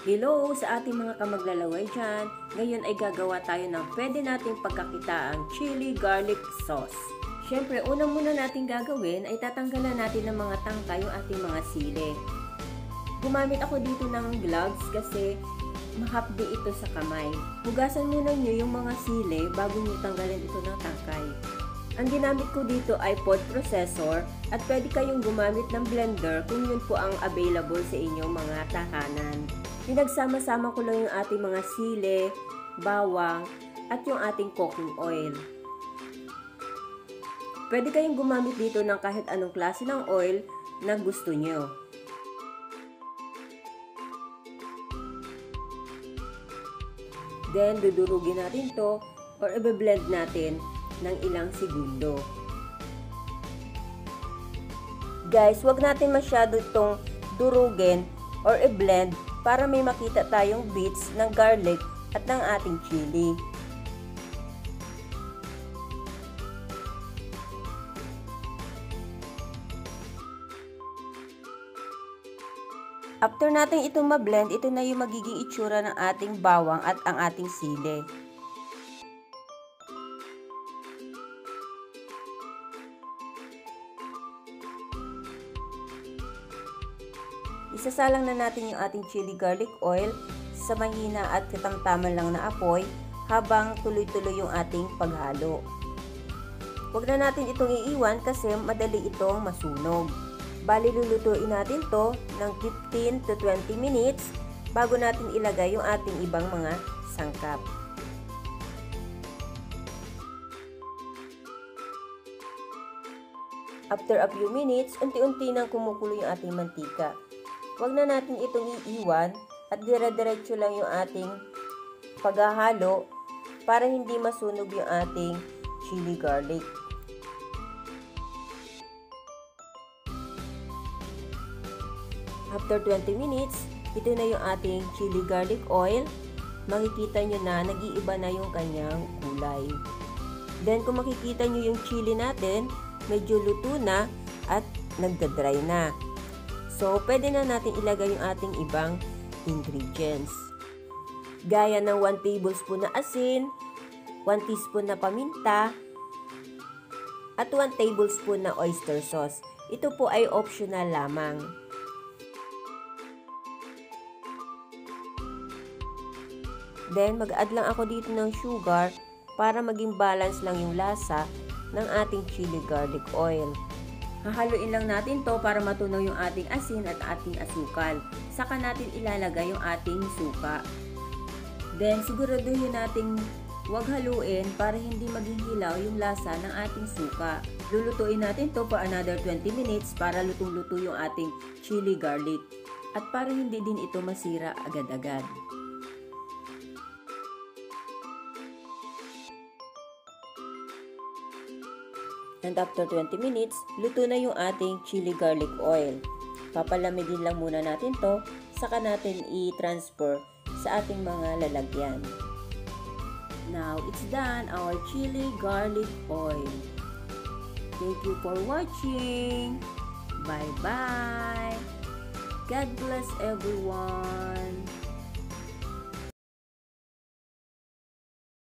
Hello sa ating mga kamaglalaway dyan. Ngayon ay gagawa tayo ng pwede nating pagkakitaang chili garlic sauce. Siyempre, unang muna natin gagawin ay tatanggalan natin ng mga tangka yung ating mga sili. Gumamit ako dito ng gloves kasi mahapdi ito sa kamay. Hugasan muna nyo yung mga sili bago nyo tanggalin ito ng tangkay. Ang ginamit ko dito ay food processor at pwede kayong gumamit ng blender kung yun po ang available sa inyong mga tahanan. Pinagsama-sama ko lang yung ating mga sili, bawang, at yung ating cooking oil. Pwede kayong gumamit dito ng kahit anong klase ng oil na gusto nyo. Then, dudurugin natin to or i-blend natin ng ilang segundo. Guys, wag natin masyado itong durugin or i-blend para may makita tayong bits ng garlic at ng ating chili. After natin itong ma-blend, ito na yung magiging itsura ng ating bawang at ang ating sili. Isasalang na natin yung ating chili garlic oil sa mahina at katamtaman lang na apoy habang tuloy-tuloy yung ating paghalo. Huwag na natin itong iiwan kasi madali itong masunog. Bali, lulutuin natin to ng 15 to 20 minutes bago natin ilagay yung ating ibang mga sangkap. After a few minutes, unti-unti nang kumukulo yung ating mantika. Huwag na natin itong iiwan at dire-diretso lang yung ating paghahalo para hindi masunog yung ating chili garlic. After 20 minutes, ito na yung ating chili garlic oil. Makikita nyo na nag-iiba na yung kanyang kulay. Then kung makikita nyo yung chili natin, medyo luto na at nagda-dry na. So, pwede na natin ilagay yung ating ibang ingredients. Gaya ng 1 tablespoon na asin, 1 teaspoon na paminta, at 1 tablespoon na oyster sauce. Ito po ay optional lamang. Then, mag-add lang ako dito ng sugar para maging balance lang yung lasa ng ating chili garlic oil. Hahaluin lang natin to para matunaw yung ating asin at ating asukal. Saka natin ilalagay yung ating suka. Then, siguraduhin natin huwag haluin para hindi maging hilaw yung lasa ng ating suka. Lulutuin natin to for another 20 minutes para lutong-luto yung ating chili garlic. At para hindi din ito masira agad-agad. And after 20 minutes, luto na yung ating chili garlic oil. Papalamigin lang muna natin to, saka natin i-transfer sa ating mga lalagyan. Now, it's done, our chili garlic oil. Thank you for watching. Bye-bye. God bless everyone.